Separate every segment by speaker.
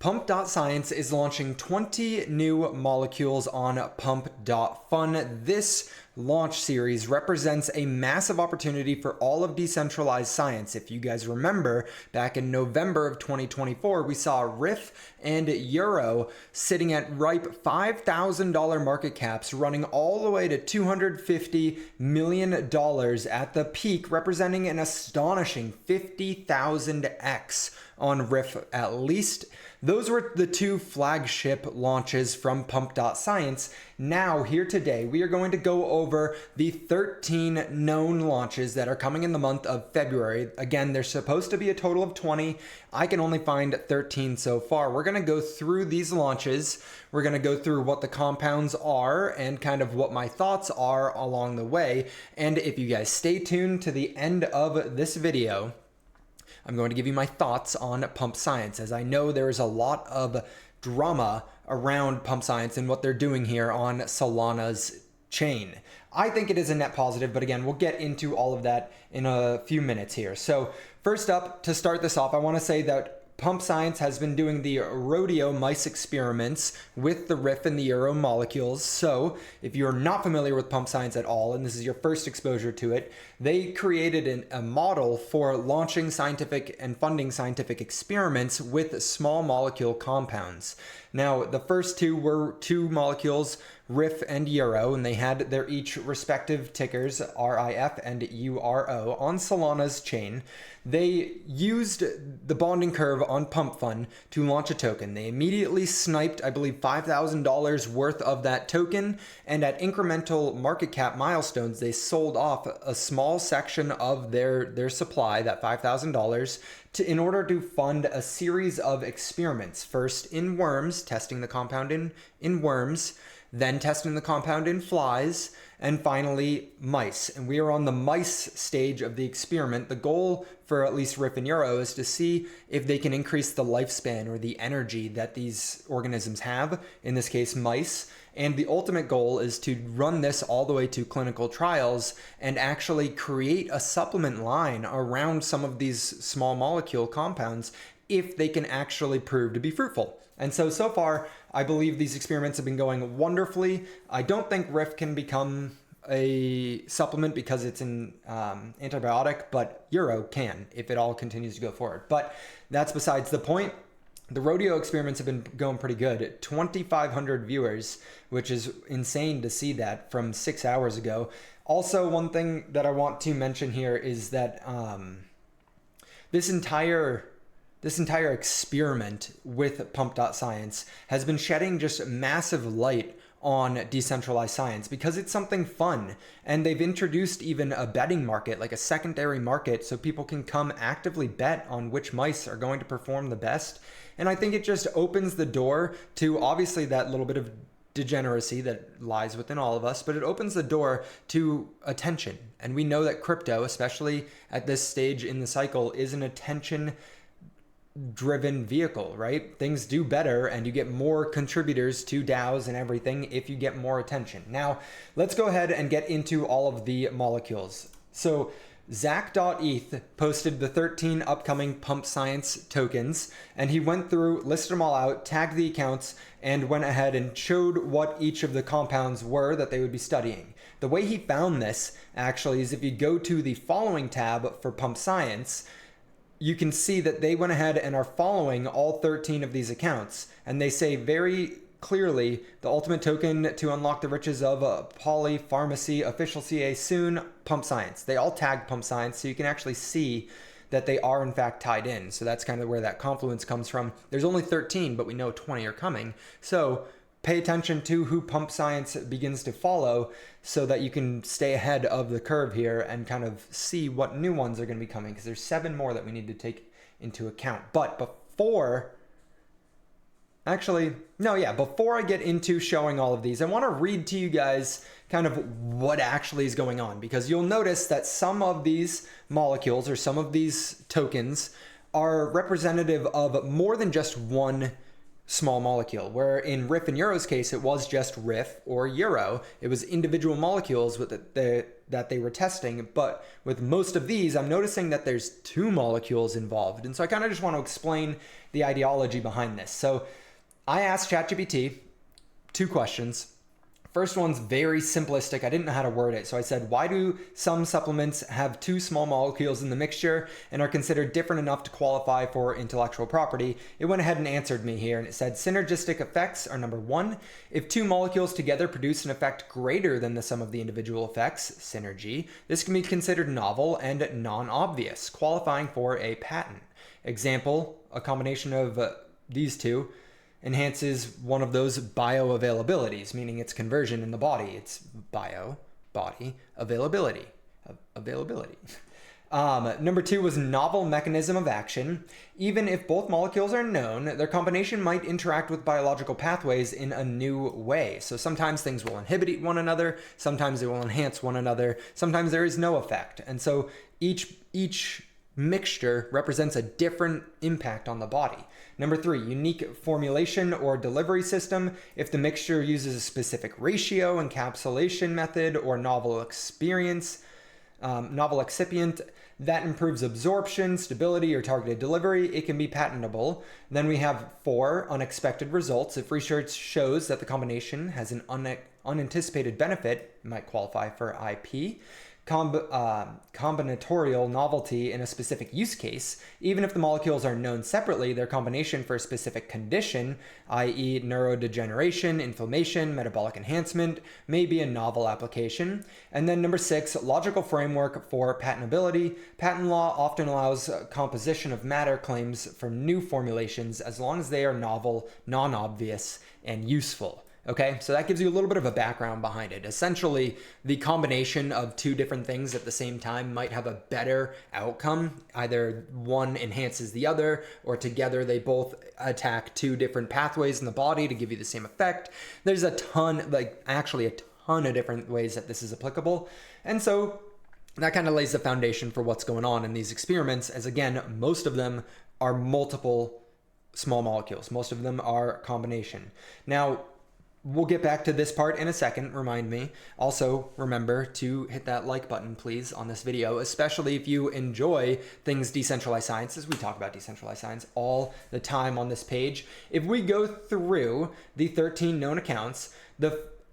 Speaker 1: Pump.science is launching 20 new molecules on pump.fun. This launch series represents a massive opportunity for all of decentralized science. If you guys remember, back in November of 2024, we saw RIF and Euro sitting at ripe $5,000 market caps, running all the way to $250 million at the peak, representing an astonishing 50,000x on RIF at least. Those were the two flagship launches from Pump.science. Now, here today, we are going to go over the 13 known launches that are coming in the month of February. Again, there's supposed to be a total of 20. I can only find 13 so far. We're going to go through these launches. We're going to go through what the compounds are and kind of what my thoughts are along the way. And if you guys stay tuned to the end of this video, I'm going to give you my thoughts on Pump Science, as I know there is a lot of drama around Pump Science and what they're doing here on Solana's chain. I think it is a net positive, but again, we'll get into all of that in a few minutes here. So first up, to start this off, I want to say that Pump Science has been doing the rodeo mice experiments with the RIF and the Euro molecules. So if you're not familiar with Pump Science at all, and this is your first exposure to it, they created a model for launching scientific and funding scientific experiments with small molecule compounds. Now, the first two were two molecules, RIF and Euro, and they had their each respective tickers, RIF and URO, on Solana's chain. They used the bonding curve on PumpFun to launch a token. They immediately sniped, I believe, $5,000 worth of that token, and at incremental market cap milestones, they sold off a small section of their supply, that $5,000, in order to fund a series of experiments. First in worms, testing the compound in worms, then testing the compound in flies, and finally mice. And we are on the mice stage of the experiment. The goal for at least RIF and Euro is to see if they can increase the lifespan or the energy that these organisms have, in this case mice. And the ultimate goal is to run this all the way to clinical trials and actually create a supplement line around some of these small molecule compounds if they can actually prove to be fruitful. And so far, I believe these experiments have been going wonderfully. I don't think RIF can become a supplement because it's an antibiotic, but Euro can if it all continues to go forward. But that's besides the point. The rodeo experiments have been going pretty good. 2,500 viewers, which is insane to see that from 6 hours ago. Also, one thing that I want to mention here is that this entire experiment with Pump.science has been shedding just massive light on decentralized science because it's something fun, and they've introduced even a betting market, like a secondary market, so people can come actively bet on which mice are going to perform the best. And I think it just opens the door to obviously that little bit of degeneracy that lies within all of us, but it opens the door to attention. And we know that crypto, especially at this stage in the cycle, is an attention driven vehicle, right? Things do better and you get more contributors to DAOs and everything if you get more attention. Now, let's go ahead and get into all of the molecules. So Zach.eth posted the 13 upcoming Pump Science tokens, and he went through, listed them all out, tagged the accounts, and went ahead and showed what each of the compounds were that they would be studying. The way he found this actually is if you go to the following tab for Pump Science, you can see that they went ahead and are following all 13 of these accounts. And they say very clearly, the ultimate token to unlock the riches of polypharmacy, official CA soon, Pump Science. They all tag Pump Science, so you can actually see that they are in fact tied in. So that's kind of where that confluence comes from. There's only 13, but we know 20 are coming. So pay attention to who Pump Science begins to follow so that you can stay ahead of the curve here and kind of see what new ones are going to be coming, because there's 7 more that we need to take into account. But before I get into showing all of these, I want to read to you guys kind of what actually is going on, because you'll notice that some of these molecules or some of these tokens are representative of more than just one small molecule, where in Riff and Euro's case, it was just Riff or Euro. It was individual molecules that they were testing. But with most of these, I'm noticing that there's two molecules involved. And so I kind of just want to explain the ideology behind this. So I asked ChatGPT two questions. First one's very simplistic. I didn't know how to word it. So I said, why do some supplements have two small molecules in the mixture and are considered different enough to qualify for intellectual property? It went ahead and answered me here, and it said synergistic effects are number one. If two molecules together produce an effect greater than the sum of the individual effects, synergy, this can be considered novel and non-obvious, qualifying for a patent. Example, a combination of these two enhances one of those bioavailabilities, meaning its conversion in the body. It's body availability. Number two was novel mechanism of action. Even if both molecules are known, their combination might interact with biological pathways in a new way. So sometimes things will inhibit one another, sometimes they will enhance one another, sometimes there is no effect. And so each mixture represents a different impact on the body. Number three, unique formulation or delivery system. If the mixture uses a specific ratio, encapsulation method, or novel excipient that improves absorption, stability, or targeted delivery, it can be patentable. Then we have four, unexpected results. If research shows that the combination has an unanticipated benefit, it might qualify for IP. Combinatorial novelty in a specific use case. Even if the molecules are known separately, their combination for a specific condition, i.e. neurodegeneration, inflammation, metabolic enhancement, may be a novel application. And then number six, logical framework for patentability. Patent law often allows composition of matter claims for new formulations as long as they are novel, non-obvious, and useful. Okay, so that gives you a little bit of a background behind it. Essentially, the combination of two different things at the same time might have a better outcome. Either one enhances the other, or together they both attack two different pathways in the body to give you the same effect. There's a ton, actually a ton of different ways that this is applicable. And so that kind of lays the foundation for what's going on in these experiments, as again, most of them are multiple small molecules. Most of them are combination. Now, we'll get back to this part in a second, remind me. Also, remember to hit that like button, please, on this video, especially if you enjoy things decentralized science, as we talk about decentralized science all the time on this page. If we go through the 13 known accounts,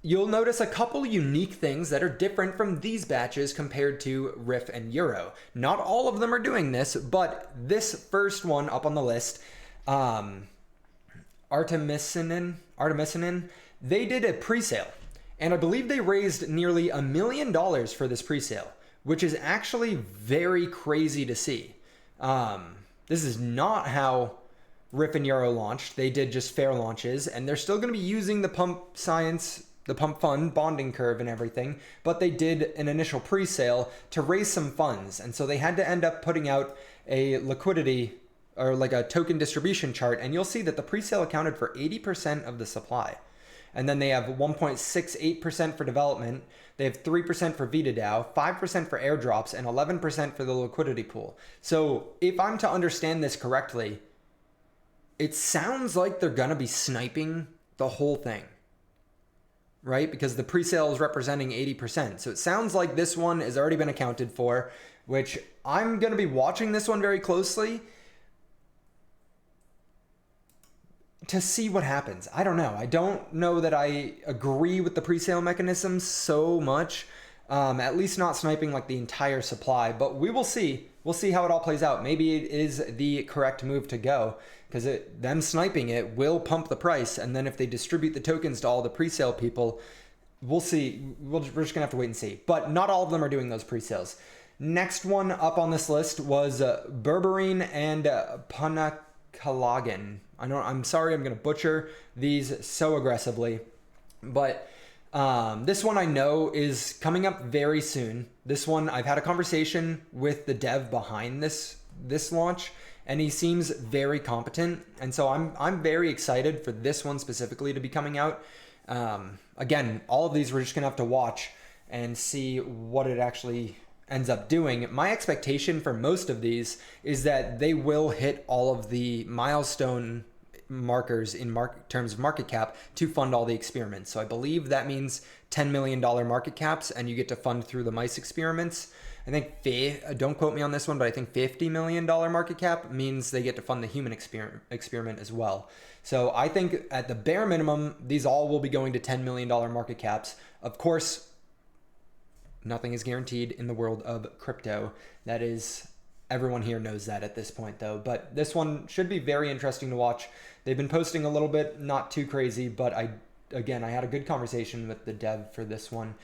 Speaker 1: you'll notice a couple unique things that are different from these batches compared to Riff and Euro. Not all of them are doing this, but this first one up on the list, Artemisinin, they did a pre-sale, and I believe they raised nearly $1 million for this pre-sale, which is actually very crazy to see. This is not how Riff and Euro launched. They did just fair launches, and they're still going to be using the pump science, the pump fund bonding curve and everything, but they did an initial pre-sale to raise some funds, and so they had to end up putting out a liquidity or like a token distribution chart, and you'll see that the pre-sale accounted for 80% of the supply. And then they have 1.68% for development, they have 3% for VitaDAO, 5% for airdrops, and 11% for the liquidity pool. So if I'm to understand this correctly, it sounds like they're gonna be sniping the whole thing, right? Because the pre-sale is representing 80%. So it sounds like this one has already been accounted for, which I'm gonna be watching this one very closely to see what happens. I don't know. I don't know that I agree with the pre-sale mechanism so much, at least not sniping like the entire supply, but we will see. We'll see how it all plays out. Maybe it is the correct move to go, because them sniping it will pump the price, and then if they distribute the tokens to all the pre-sale people, we'll see. We're just gonna have to wait and see. But not all of them are doing those pre-sales. Next one up on this list was berberine and punacalagan. I'm sorry, I'm going to butcher these so aggressively, but this one I know is coming up very soon. This one, I've had a conversation with the dev behind this launch, and he seems very competent, and so I'm very excited for this one specifically to be coming out. Again, all of these we're just going to have to watch and see what it actually ends up doing. My expectation for most of these is that they will hit all of the milestone markers in terms of market cap to fund all the experiments. So I believe that means $10 million market caps, and you get to fund through the mice experiments. I think, don't quote me on this one, but I think $50 million market cap means they get to fund the human experiment as well. So I think at the bare minimum, these all will be going to $10 million market caps. Of course, nothing is guaranteed in the world of crypto. That is, everyone here knows that at this point though. But this one should be very interesting to watch. They've been posting a little bit, not too crazy, but I had a good conversation with the dev for this one.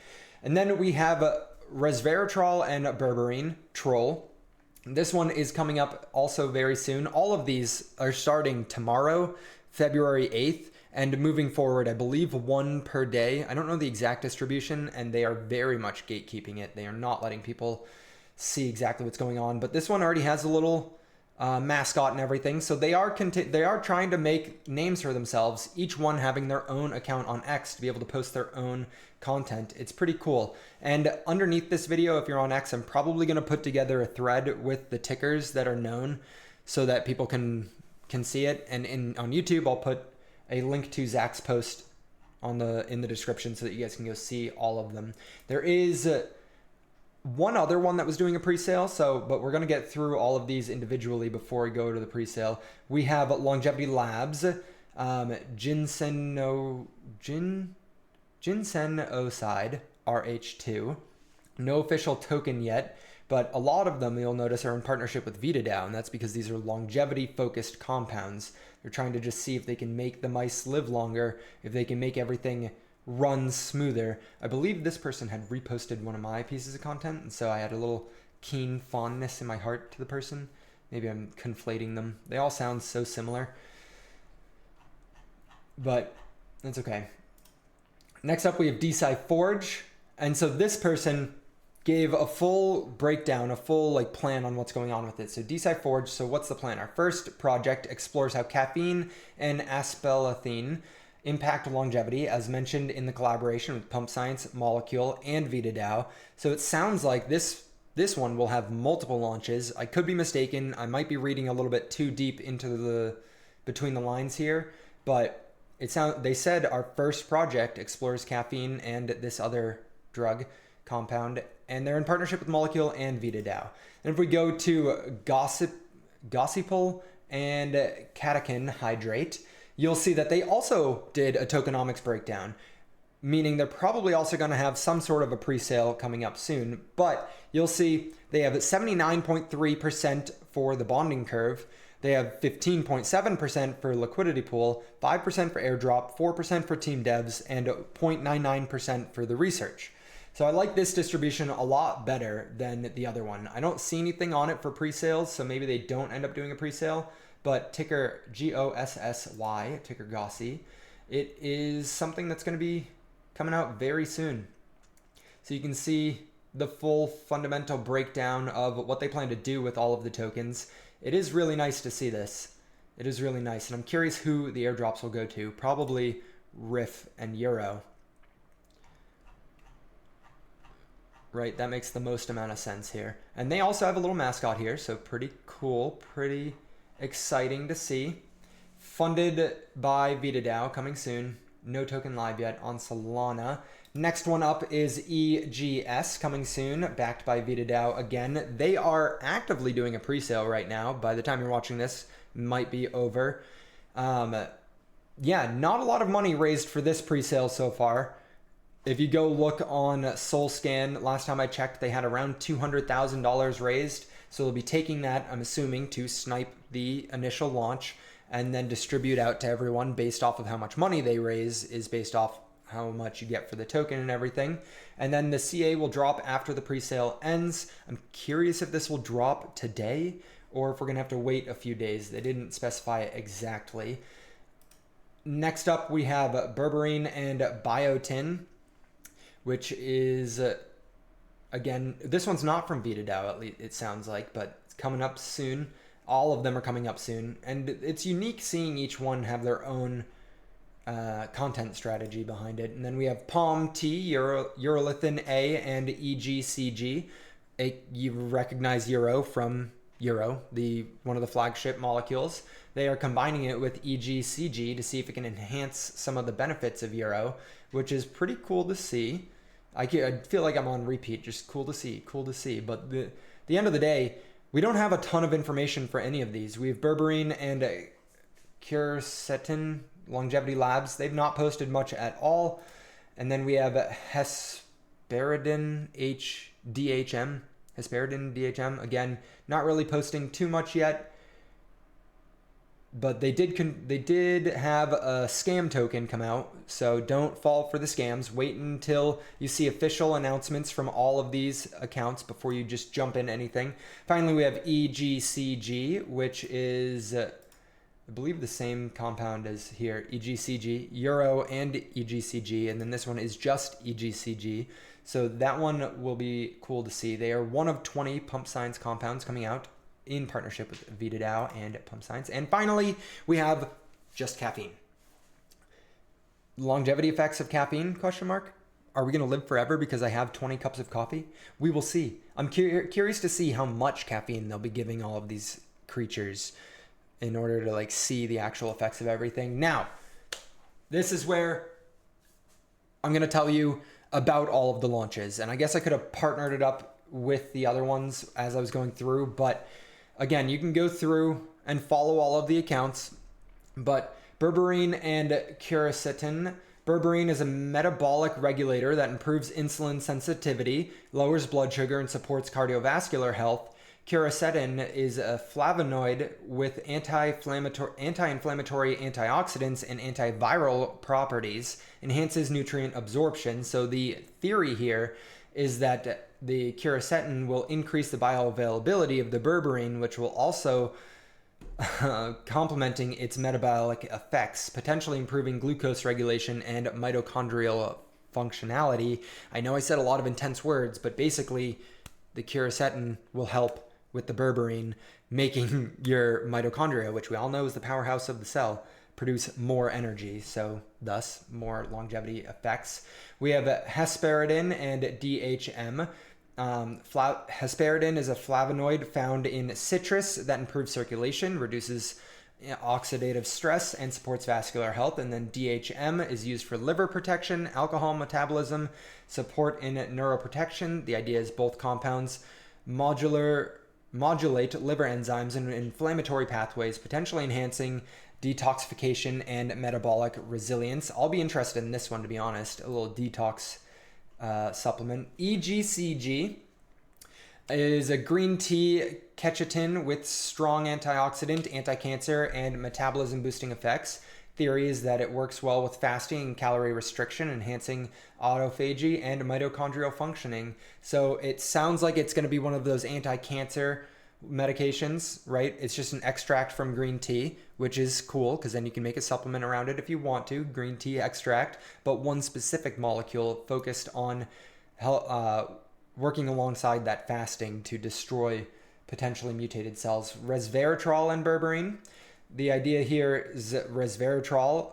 Speaker 1: And then we have resveratrol and berberine troll. This one is coming up also very soon. All of these are starting tomorrow, February 8th, and moving forward, I believe one per day. I don't know the exact distribution, and they are very much gatekeeping it. They are not letting people see exactly what's going on, but this one already has a little mascot and everything. So they are trying to make names for themselves, each one having their own account on X to be able to post their own content. It's pretty cool. And underneath this video, if you're on X, I'm probably going to put together a thread with the tickers that are known so that people can see it. And on YouTube, I'll put a link to Zach's post in the description so that you guys can go see all of them. There is one other one that was doing a pre-sale, but we're going to get through all of these individually before we go to the pre-sale. We have Longevity Labs, Ginsenoside, RH2. No official token yet, but a lot of them you'll notice are in partnership with VitaDAO, and that's because these are longevity-focused compounds. They're trying to just see if they can make the mice live longer, if they can make everything run smoother. I believe this person had reposted one of my pieces of content, and so I had a little keen fondness in my heart to the person. Maybe I'm conflating them. They all sound so similar, but that's okay. Next up, we have DeSci Forge, and so this person gave a full breakdown, a full plan on what's going on with it. So DeSci Forge, so what's the plan? Our first project explores how caffeine and aspartame impact longevity, as mentioned in the collaboration with Pump Science, Molecule, and VitaDAO. So it sounds like this one will have multiple launches. I could be mistaken. I might be reading a little bit too deep into between the lines here, but they said our first project explores caffeine and this other drug compound, and they're in partnership with Molecule and VitaDAO. And if we go to Gossipol and catechin hydrate, you'll see that they also did a tokenomics breakdown, meaning they're probably also going to have some sort of a pre-sale coming up soon. But you'll see they have 79.3% for the bonding curve. They have 15.7% for liquidity pool, 5% for airdrop, 4% for team devs, and 0.99% for the research. So I like this distribution a lot better than the other one. I don't see anything on it for pre-sales, so maybe they don't end up doing a pre-sale. But ticker GOSSY, ticker Gossi, it is something that's going to be coming out very soon. So you can see the full fundamental breakdown of what they plan to do with all of the tokens. It is really nice to see this. It is really nice. And I'm curious who the airdrops will go to. Probably Riff and Euro. Right, that makes the most amount of sense here. And they also have a little mascot here, so pretty cool, pretty exciting to see. Funded by VitaDAO, coming soon. No token live yet on Solana. Next one up is EGS, coming soon, backed by VitaDAO again. They are actively doing a pre-sale right now. By the time you're watching this, might be over. Yeah, not a lot of money raised for this pre-sale so far. If you go look on SolScan, last time I checked, they had around $200,000 raised. So they'll be taking that, I'm assuming, to snipe the initial launch and then distribute out to everyone based off of how much money they raise is based off how much you get for the token and everything. And then the CA will drop after the pre-sale ends. I'm curious if this will drop today or if we're going to have to wait a few days. They didn't specify it exactly. Next up, we have berberine and biotin, which is, again, this one's not from VitaDAO, at least it sounds like, but it's coming up soon. All of them are coming up soon. And it's unique seeing each one have their own content strategy behind it. And then we have Palm T, urolithin A, and EGCG. You recognize Euro from Euro, one of the flagship molecules. they are combining it with EGCG to see if it can enhance some of the benefits of Euro, which is pretty cool to see. I feel like I'm on repeat, just cool to see. But the end of the day, we don't have a ton of information for any of these. We have Berberine and Quercetin, Longevity Labs. They've not posted much at all. And then we have Hesperidin DHM. Again, not really posting too much yet. But they did have a scam token come out, so don't fall for the scams. Wait until you see official announcements from all of these accounts before you just jump in anything. Finally, we have EGCG, which is, I believe, the same compound as here, EGCG, Euro and EGCG, and then this one is just EGCG. So that one will be cool to see. They are one of 20 pump science compounds coming out in partnership with VitaDAO and Pump Science. And finally, we have just caffeine. Longevity effects of caffeine, question mark? Are we going to live forever because I have 20 cups of coffee? We will see. I'm curious to see how much caffeine they'll be giving all of these creatures in order to like see the actual effects of everything. Now, this is where I'm going to tell you about all of the launches. And I guess I could have partnered it up with the other ones as I was going through, but again, you can go through and follow all of the accounts, but Berberine and Quercetin. Berberine is a metabolic regulator that improves insulin sensitivity, lowers blood sugar, and supports cardiovascular health. Quercetin is a flavonoid with anti-inflammatory, antioxidants, and antiviral properties, enhances nutrient absorption. So the theory here is that the quercetin will increase the bioavailability of the berberine, which will also complementing its metabolic effects, potentially improving glucose regulation and mitochondrial functionality. I know I said a lot of intense words, but basically the quercetin will help with the berberine making your mitochondria, which we all know is the powerhouse of the cell, produce more energy, so thus more longevity effects. We have hesperidin and DHM. Hesperidin is a flavonoid found in citrus that improves circulation, reduces oxidative stress, and supports vascular health. And then DHM is used for liver protection, alcohol metabolism, support in neuroprotection. The idea is both compounds modulate liver enzymes and inflammatory pathways, potentially enhancing detoxification and metabolic resilience. I'll be interested in this one, to be honest, a little detox supplement. EGCG is a green tea quercetin with strong antioxidant, anti-cancer, and metabolism boosting effects. Theory is that it works well with fasting and calorie restriction, enhancing autophagy and mitochondrial functioning. So it sounds like it's going to be one of those anti-cancer medications, right? It's just an extract from green tea, which is cool because then you can make a supplement around it if you want to, green tea extract, but one specific molecule focused on working alongside that fasting to destroy potentially mutated cells. Resveratrol and berberine. The idea here is resveratrol,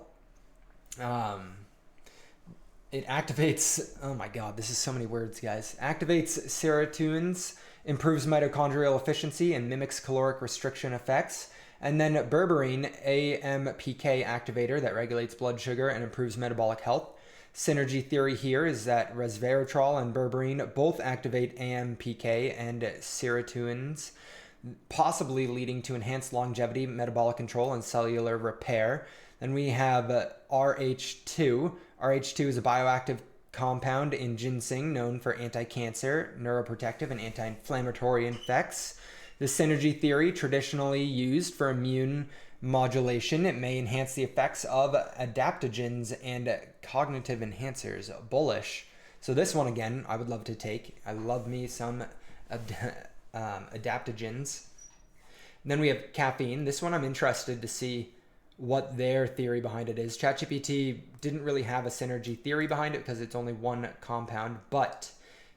Speaker 1: it activates, oh my God, this is so many words, guys. Activates serotonins, improves mitochondrial efficiency, and mimics caloric restriction effects. And then berberine, AMPK activator that regulates blood sugar and improves metabolic health. Synergy theory here is that resveratrol and berberine both activate AMPK and serotonins, possibly leading to enhanced longevity, metabolic control, and cellular repair. Then we have RH2. RH2 is a bioactive compound in ginseng known for anti-cancer, neuroprotective, and anti-inflammatory effects. The synergy theory, traditionally used for immune modulation, it may enhance the effects of adaptogens and cognitive enhancers. Bullish. So this one, again, I would love to take. I love me some adaptogens. And then we have caffeine. This one I'm interested to see what their theory behind it is. ChatGPT didn't really have a synergy theory behind it because it's only one compound, but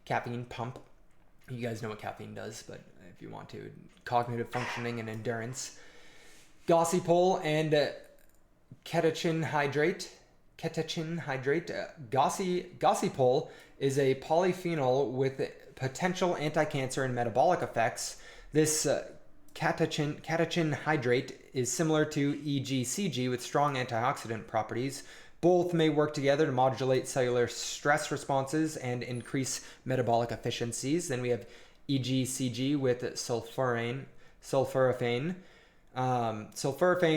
Speaker 1: caffeine pump, you guys know what caffeine does, but if you want to, cognitive functioning and endurance. Gossypol and catechin hydrate. Gossypol is a polyphenol with potential anti-cancer and metabolic effects. This catechin hydrate is similar to EGCG with strong antioxidant properties. Both may work together to modulate cellular stress responses and increase metabolic efficiencies. Then we have EGCG with sulforaphane. Sulforaphane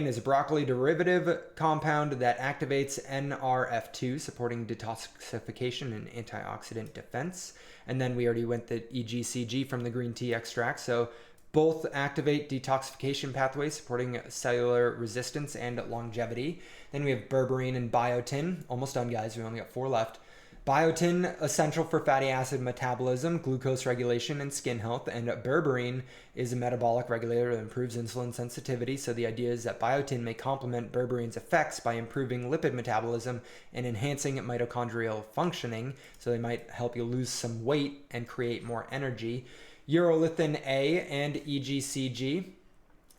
Speaker 1: is a broccoli derivative compound that activates NRF2, supporting detoxification and antioxidant defense. And then we already went the EGCG from the green tea extract. So both activate detoxification pathways, supporting cellular resistance and longevity. Then we have berberine and biotin. Almost done, guys. We only got 4 left. Biotin, essential for fatty acid metabolism, glucose regulation, and skin health. And berberine is a metabolic regulator that improves insulin sensitivity. So the idea is that biotin may complement berberine's effects by improving lipid metabolism and enhancing mitochondrial functioning. So they might help you lose some weight and create more energy. Urolithin A and EGCG.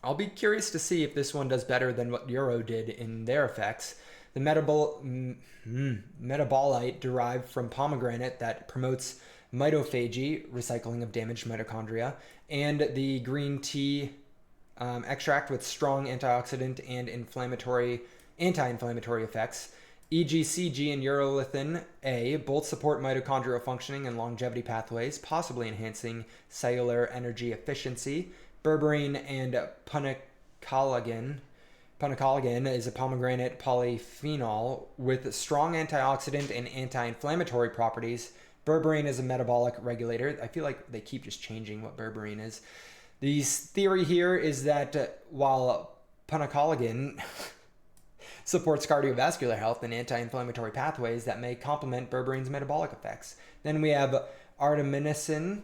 Speaker 1: I'll be curious to see if this one does better than what Euro did in their effects. The metabolite derived from pomegranate that promotes mitophagy, recycling of damaged mitochondria, and the green tea extract with strong antioxidant and anti-inflammatory effects. EGCG and urolithin A both support mitochondrial functioning and longevity pathways, possibly enhancing cellular energy efficiency. Berberine and punicalagin. Punicalagin is a pomegranate polyphenol with strong antioxidant and anti-inflammatory properties. Berberine is a metabolic regulator. I feel like they keep just changing what berberine is. The theory here is that while punicalagin supports cardiovascular health and anti-inflammatory pathways that may complement berberine's metabolic effects. Then we have artemisinin,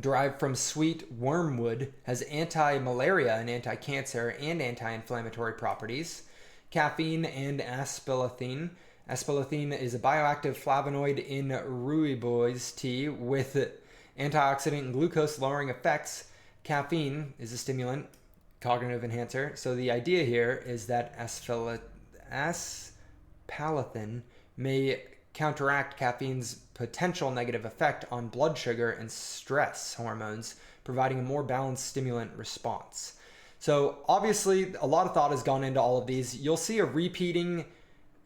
Speaker 1: derived from sweet wormwood, has anti-malaria and anti-cancer and anti-inflammatory properties. Caffeine and aspartame. Aspartame is a bioactive flavonoid in rooibos tea with antioxidant and glucose lowering effects. Caffeine is a stimulant, cognitive enhancer. So the idea here is that aspartame may counteract caffeine's potential negative effect on blood sugar and stress hormones, providing a more balanced stimulant response. So obviously a lot of thought has gone into all of these. You'll see a repeating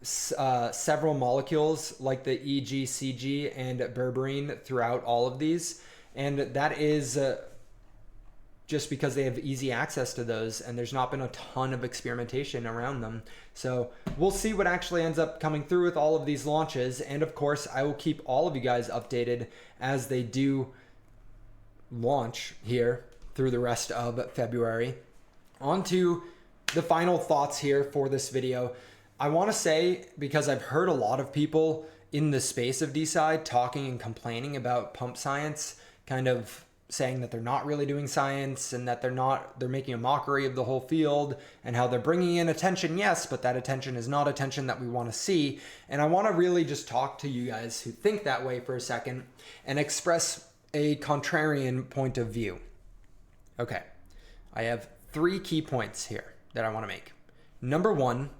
Speaker 1: several molecules like the EGCG and berberine throughout all of these, and that is just because they have easy access to those and there's not been a ton of experimentation around them. So we'll see what actually ends up coming through with all of these launches. And of course, I will keep all of you guys updated as they do launch here through the rest of February. On to the final thoughts here for this video. I want to say, because I've heard a lot of people in the space of DeSci talking and complaining about pump science, kind of saying that they're not really doing science and that they're making a mockery of the whole field and how they're bringing in attention, yes, but that attention is not attention that we want to see. And I want to really just talk to you guys who think that way for a second and express a contrarian point of view. Okay, I have 3 key points here that I want to make. Number 1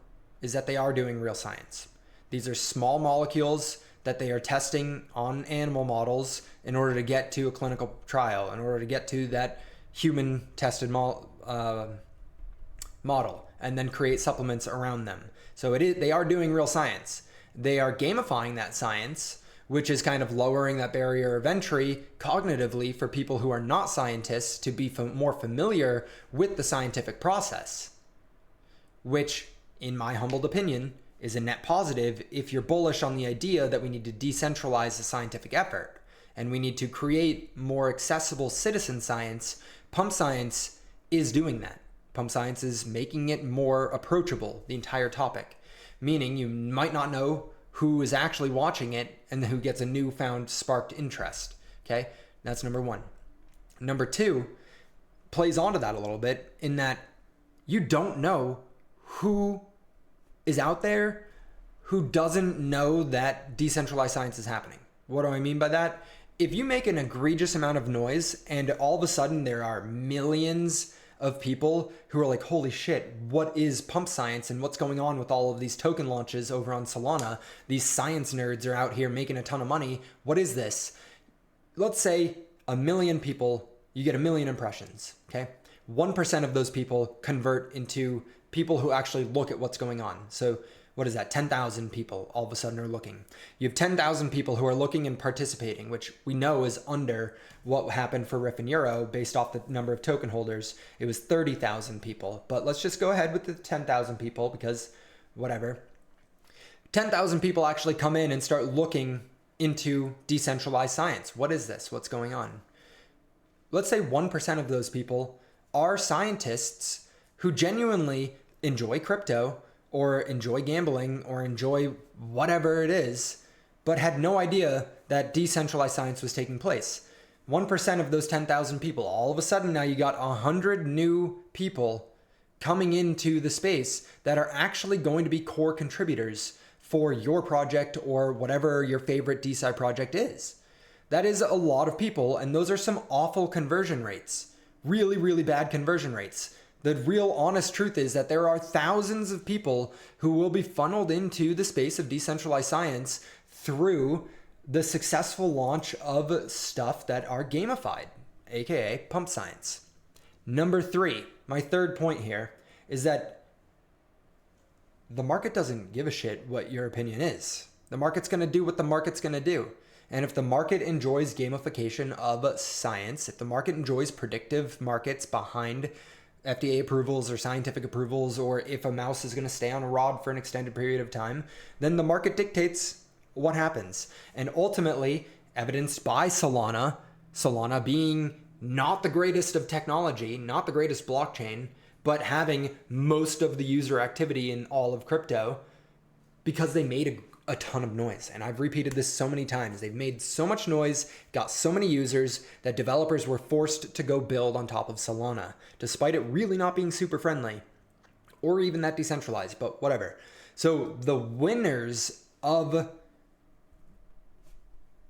Speaker 1: is that they are doing real science. These are small molecules that they are testing on animal models in order to get to a clinical trial, in order to get to that human tested model, and then create supplements around them. So they are doing real science. They are gamifying that science, which is kind of lowering that barrier of entry cognitively for people who are not scientists to be more familiar with the scientific process, which, in my humbled opinion, is a net positive if you're bullish on the idea that we need to decentralize the scientific effort and we need to create more accessible citizen science. Pump science is doing that. Pump science is making it more approachable, the entire topic, meaning you might not know who is actually watching it and who gets a newfound sparked interest. Okay, that's number 1. Number 2 plays onto that a little bit in that you don't know who is out there who doesn't know that decentralized science is happening. What do I mean by that? If you make an egregious amount of noise and all of a sudden there are millions of people who are like, holy shit, what is pump science and what's going on with all of these token launches over on Solana? These science nerds are out here making a ton of money. What is this? Let's say 1 million people, you get 1 million impressions, okay? 1% of those people convert into people who actually look at what's going on. So what is that? 10,000 people all of a sudden are looking. You have 10,000 people who are looking and participating, which we know is under what happened for Riff and Euro based off the number of token holders. It was 30,000 people, but let's just go ahead with the 10,000 people because whatever. 10,000 people actually come in and start looking into decentralized science. What is this? What's going on? Let's say 1% of those people are scientists who genuinely enjoy crypto or enjoy gambling or enjoy whatever it is, but had no idea that decentralized science was taking place. 1% of those 10,000 people, all of a sudden now you got 100 new people coming into the space that are actually going to be core contributors for your project or whatever your favorite DeSci project is. That is a lot of people, and those are some awful conversion rates. Really, really bad conversion rates. The real honest truth is that there are thousands of people who will be funneled into the space of decentralized science through the successful launch of stuff that are gamified, aka pump science. Number 3, my third point here is that the market doesn't give a shit what your opinion is. The market's going to do what the market's going to do. And if the market enjoys gamification of science, if the market enjoys predictive markets behind FDA approvals or scientific approvals, or if a mouse is going to stay on a rod for an extended period of time, then the market dictates what happens. And ultimately, evidenced by Solana being not the greatest of technology, not the greatest blockchain, but having most of the user activity in all of crypto because they made a ton of noise. And I've repeated this so many times. They've made so much noise, got so many users that developers were forced to go build on top of Solana, despite it really not being super friendly or even that decentralized, but whatever. So the winners of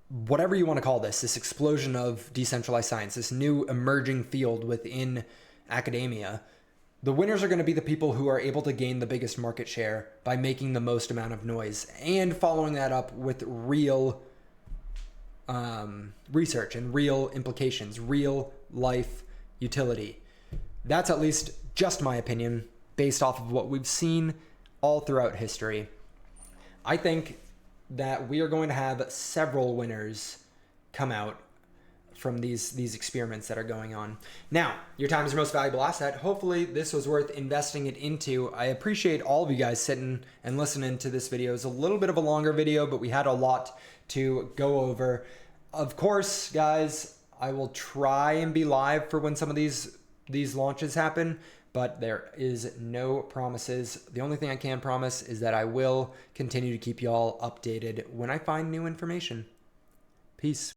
Speaker 1: whatever you want to call this explosion of decentralized science, this new emerging field within academia, the winners are going to be the people who are able to gain the biggest market share by making the most amount of noise and following that up with real research and real implications, real life utility. That's at least just my opinion based off of what we've seen all throughout history. I think that we are going to have several winners come out from these experiments that are going on. Now, your time is your most valuable asset. Hopefully this was worth investing it into. I appreciate all of you guys sitting and listening to this video. It's a little bit of a longer video, but we had a lot to go over. Of course, guys, I will try and be live for when some of these launches happen, but there is no promises. The only thing I can promise is that I will continue to keep y'all updated when I find new information. Peace.